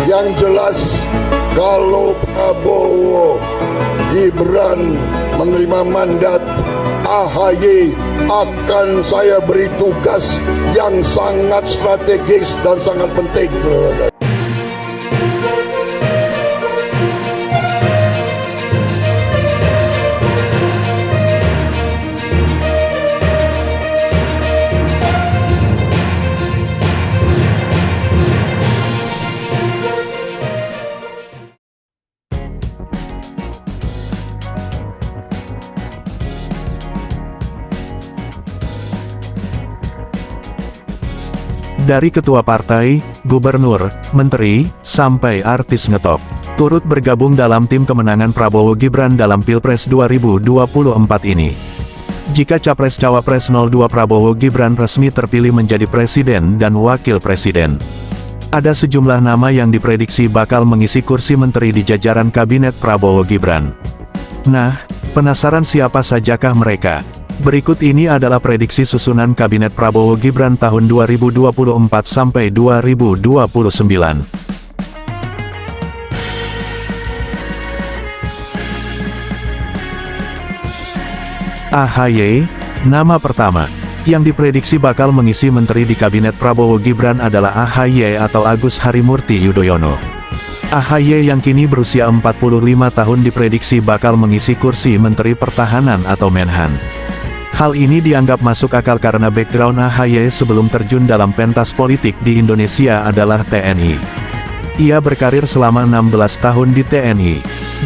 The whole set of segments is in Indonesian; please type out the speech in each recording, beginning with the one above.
Yang jelas, kalau Prabowo Gibran menerima mandat, AHY akan saya beri tugas yang sangat strategis dan sangat penting. Dari ketua partai, gubernur, menteri, sampai artis ngetop, turut bergabung dalam tim kemenangan Prabowo Gibran dalam Pilpres 2024 ini. Jika Capres-Cawapres 02 Prabowo Gibran resmi terpilih menjadi presiden dan wakil presiden, ada sejumlah nama yang diprediksi bakal mengisi kursi menteri di jajaran kabinet Prabowo Gibran. Nah, penasaran siapa sajakah mereka? Berikut ini adalah prediksi susunan Kabinet Prabowo Gibran tahun 2024 sampai 2029. AHY, nama pertama, yang diprediksi bakal mengisi menteri di Kabinet Prabowo Gibran adalah AHY atau Agus Harimurti Yudhoyono. AHY yang kini berusia 45 tahun diprediksi bakal mengisi kursi Menteri Pertahanan atau Menhan. Hal ini dianggap masuk akal karena background AHY sebelum terjun dalam pentas politik di Indonesia adalah TNI. Ia berkarir selama 16 tahun di TNI,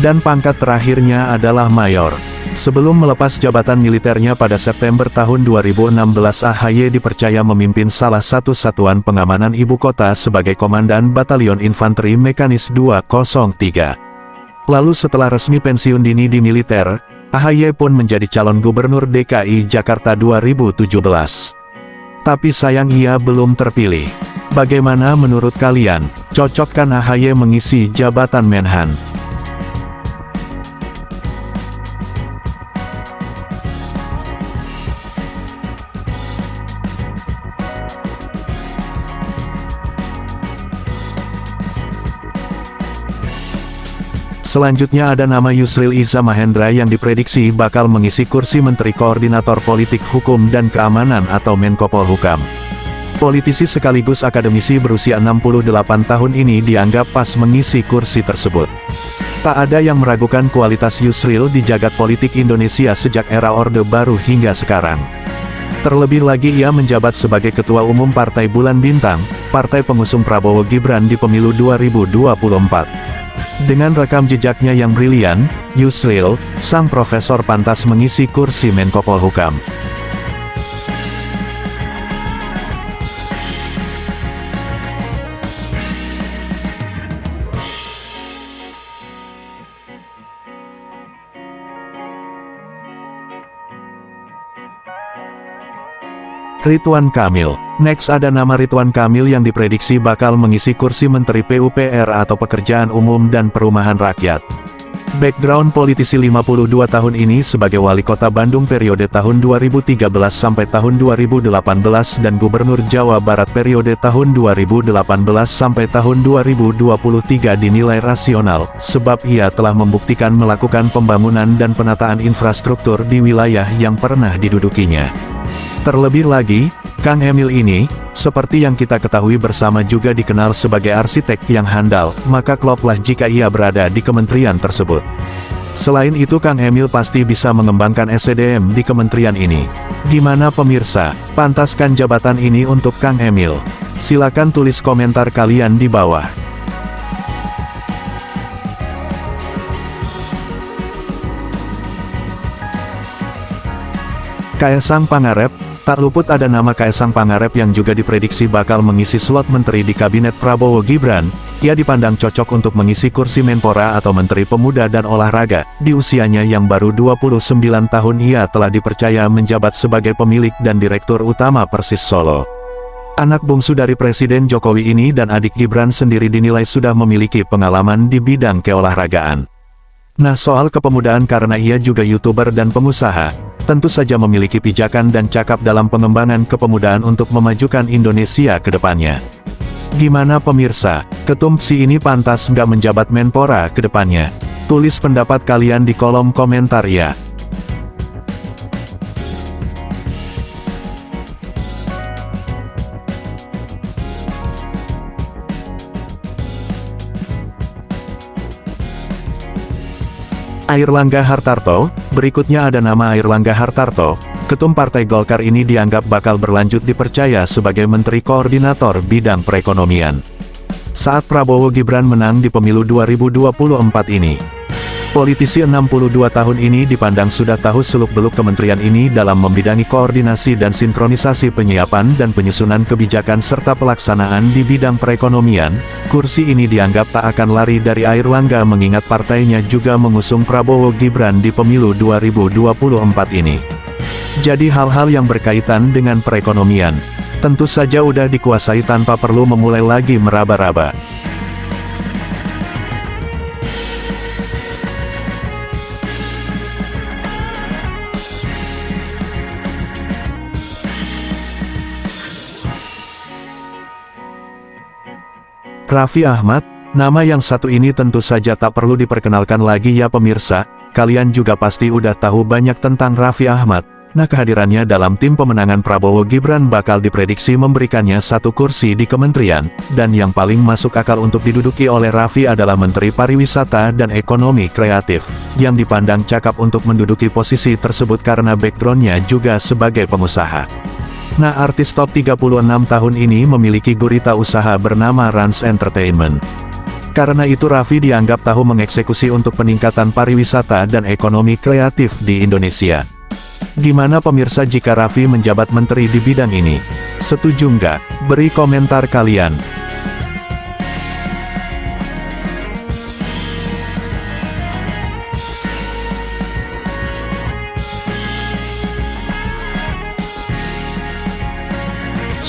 dan pangkat terakhirnya adalah mayor. Sebelum melepas jabatan militernya pada September tahun 2016, AHY dipercaya memimpin salah satu satuan pengamanan ibu kota sebagai Komandan Batalion Infanteri Mekanis 203. Lalu setelah resmi pensiun dini di militer, AHY pun menjadi calon gubernur DKI Jakarta 2017. Tapi sayang ia belum terpilih. Bagaimana menurut kalian, cocokkah AHY mengisi jabatan Menhan? Selanjutnya ada nama Yusril Iza Mahendra yang diprediksi bakal mengisi kursi Menteri Koordinator Politik Hukum dan Keamanan atau Menko Polhukam. Politisi sekaligus akademisi berusia 68 tahun ini dianggap pas mengisi kursi tersebut. Tak ada yang meragukan kualitas Yusril di jagat politik Indonesia sejak era Orde Baru hingga sekarang. Terlebih lagi ia menjabat sebagai Ketua Umum Partai Bulan Bintang, partai pengusung Prabowo Gibran di pemilu 2024. Dengan rekam jejaknya yang brilian, Yusril, sang profesor pantas mengisi kursi Menko Polhukam. Ridwan Kamil. Next ada nama Ridwan Kamil yang diprediksi bakal mengisi kursi Menteri PUPR atau Pekerjaan Umum dan Perumahan Rakyat. Background politisi 52 tahun ini sebagai Wali Kota Bandung periode tahun 2013 sampai tahun 2018 dan Gubernur Jawa Barat periode tahun 2018 sampai tahun 2023 dinilai rasional, sebab ia telah membuktikan melakukan pembangunan dan penataan infrastruktur di wilayah yang pernah didudukinya. Terlebih lagi, Kang Emil ini, seperti yang kita ketahui bersama juga dikenal sebagai arsitek yang handal, maka kloplah jika ia berada di kementerian tersebut. Selain itu Kang Emil pasti bisa mengembangkan SDM di kementerian ini. Gimana pemirsa, pantaskan jabatan ini untuk Kang Emil? Silakan tulis komentar kalian di bawah. Kaesang Pangarep. Tak luput ada nama Kaesang Pangarep yang juga diprediksi bakal mengisi slot menteri di Kabinet Prabowo Gibran. Ia dipandang cocok untuk mengisi kursi Menpora atau Menteri Pemuda dan Olahraga. Di usianya yang baru 29 tahun ia telah dipercaya menjabat sebagai pemilik dan direktur utama Persis Solo. Anak bungsu dari Presiden Jokowi ini dan adik Gibran sendiri dinilai sudah memiliki pengalaman di bidang keolahragaan. Nah soal kepemudaan karena ia juga YouTuber dan pengusaha, tentu saja memiliki pijakan dan cakap dalam pengembangan kepemudaan untuk memajukan Indonesia ke depannya. Gimana pemirsa, Ketum PSI ini pantas nggak menjabat Menpora ke depannya? Tulis pendapat kalian di kolom komentar ya. Airlangga Hartarto, berikutnya ada nama Airlangga Hartarto. Ketum Partai Golkar ini dianggap bakal berlanjut dipercaya sebagai Menteri Koordinator Bidang Perekonomian saat Prabowo Gibran menang di pemilu 2024 ini. Politisi 62 tahun ini dipandang sudah tahu seluk-beluk kementerian ini dalam membidangi koordinasi dan sinkronisasi penyiapan dan penyusunan kebijakan serta pelaksanaan di bidang perekonomian. Kursi ini dianggap tak akan lari dari Airlangga mengingat partainya juga mengusung Prabowo Gibran di pemilu 2024 ini. Jadi hal-hal yang berkaitan dengan perekonomian tentu saja udah dikuasai tanpa perlu memulai lagi meraba-raba. Raffi Ahmad, nama yang satu ini tentu saja tak perlu diperkenalkan lagi ya pemirsa, kalian juga pasti udah tahu banyak tentang Raffi Ahmad. Nah, kehadirannya dalam tim pemenangan Prabowo Gibran bakal diprediksi memberikannya satu kursi di kementerian, dan yang paling masuk akal untuk diduduki oleh Raffi adalah Menteri Pariwisata dan Ekonomi Kreatif, yang dipandang cakap untuk menduduki posisi tersebut karena backgroundnya juga sebagai pengusaha. Nah, artis top 36 tahun ini memiliki gurita usaha bernama Rans Entertainment. Karena itu Raffi dianggap tahu mengeksekusi untuk peningkatan pariwisata dan ekonomi kreatif di Indonesia. Gimana pemirsa jika Raffi menjabat menteri di bidang ini? Setuju nggak? Beri komentar kalian.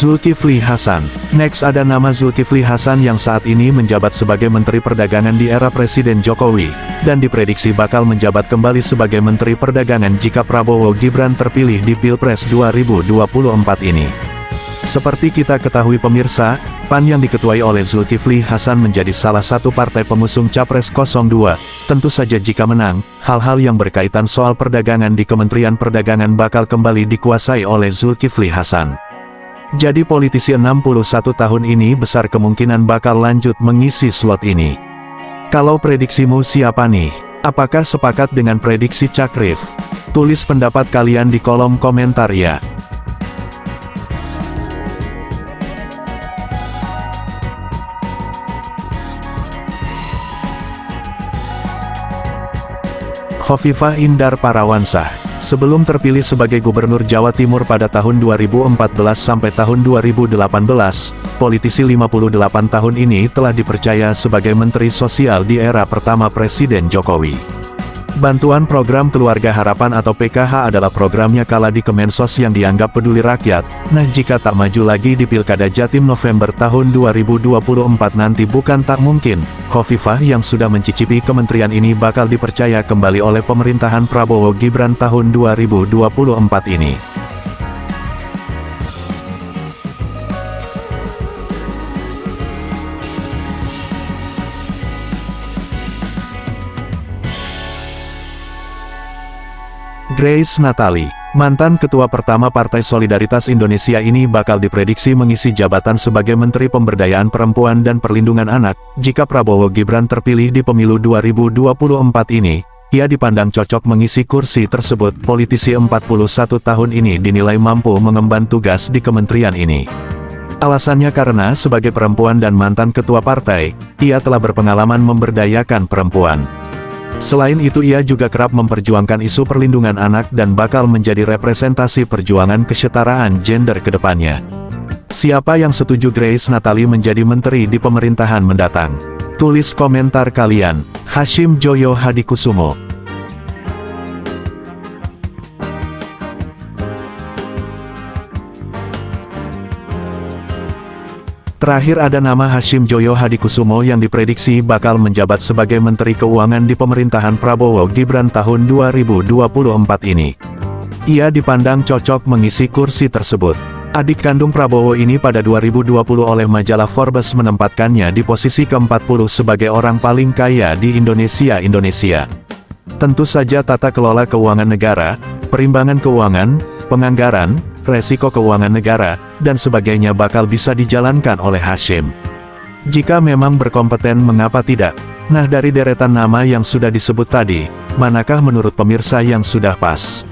Zulkifli Hasan. Next ada nama Zulkifli Hasan yang saat ini menjabat sebagai Menteri Perdagangan di era Presiden Jokowi, dan diprediksi bakal menjabat kembali sebagai Menteri Perdagangan jika Prabowo Gibran terpilih di Pilpres 2024 ini. Seperti kita ketahui pemirsa, PAN yang diketuai oleh Zulkifli Hasan menjadi salah satu partai pengusung Capres 02. Tentu saja jika menang, hal-hal yang berkaitan soal perdagangan di Kementerian Perdagangan bakal kembali dikuasai oleh Zulkifli Hasan. Jadi politisi 61 tahun ini besar kemungkinan bakal lanjut mengisi slot ini. Kalau prediksimu siapa nih? Apakah sepakat dengan prediksi Cakrif? Tulis pendapat kalian di kolom komentar ya. Khofifah Indar Parawansa. Sebelum terpilih sebagai Gubernur Jawa Timur pada tahun 2014 sampai tahun 2018, politisi 58 tahun ini telah dipercaya sebagai Menteri Sosial di era pertama Presiden Jokowi. Bantuan Program Keluarga Harapan atau PKH adalah programnya kala di Kemensos yang dianggap peduli rakyat. Nah, jika tak maju lagi di Pilkada Jatim November tahun 2024 nanti bukan tak mungkin, Khofifah yang sudah mencicipi kementerian ini bakal dipercaya kembali oleh pemerintahan Prabowo Gibran tahun 2024 ini. Grace Natali, mantan ketua pertama Partai Solidaritas Indonesia ini bakal diprediksi mengisi jabatan sebagai Menteri Pemberdayaan Perempuan dan Perlindungan Anak. Jika Prabowo Gibran terpilih di pemilu 2024 ini, ia dipandang cocok mengisi kursi tersebut. Politisi 41 tahun ini dinilai mampu mengemban tugas di kementerian ini. Alasannya karena sebagai perempuan dan mantan ketua partai, ia telah berpengalaman memberdayakan perempuan. Selain itu ia juga kerap memperjuangkan isu perlindungan anak dan bakal menjadi representasi perjuangan kesetaraan gender ke depannya. Siapa yang setuju Grace Natali menjadi menteri di pemerintahan mendatang? Tulis komentar kalian. Hashim Joyo Hadikusumo. Terakhir ada nama Hashim Joyo Hadikusumo yang diprediksi bakal menjabat sebagai Menteri Keuangan di pemerintahan Prabowo Gibran tahun 2024 ini. Ia dipandang cocok mengisi kursi tersebut. Adik kandung Prabowo ini pada 2020 oleh majalah Forbes menempatkannya di posisi ke-40 sebagai orang paling kaya di Indonesia. Tentu saja tata kelola keuangan negara, perimbangan keuangan, penganggaran, resiko keuangan negara, dan sebagainya bakal bisa dijalankan oleh Hasyim. Jika memang berkompeten, mengapa tidak? Nah, dari deretan nama yang sudah disebut tadi, manakah menurut pemirsa yang sudah pas?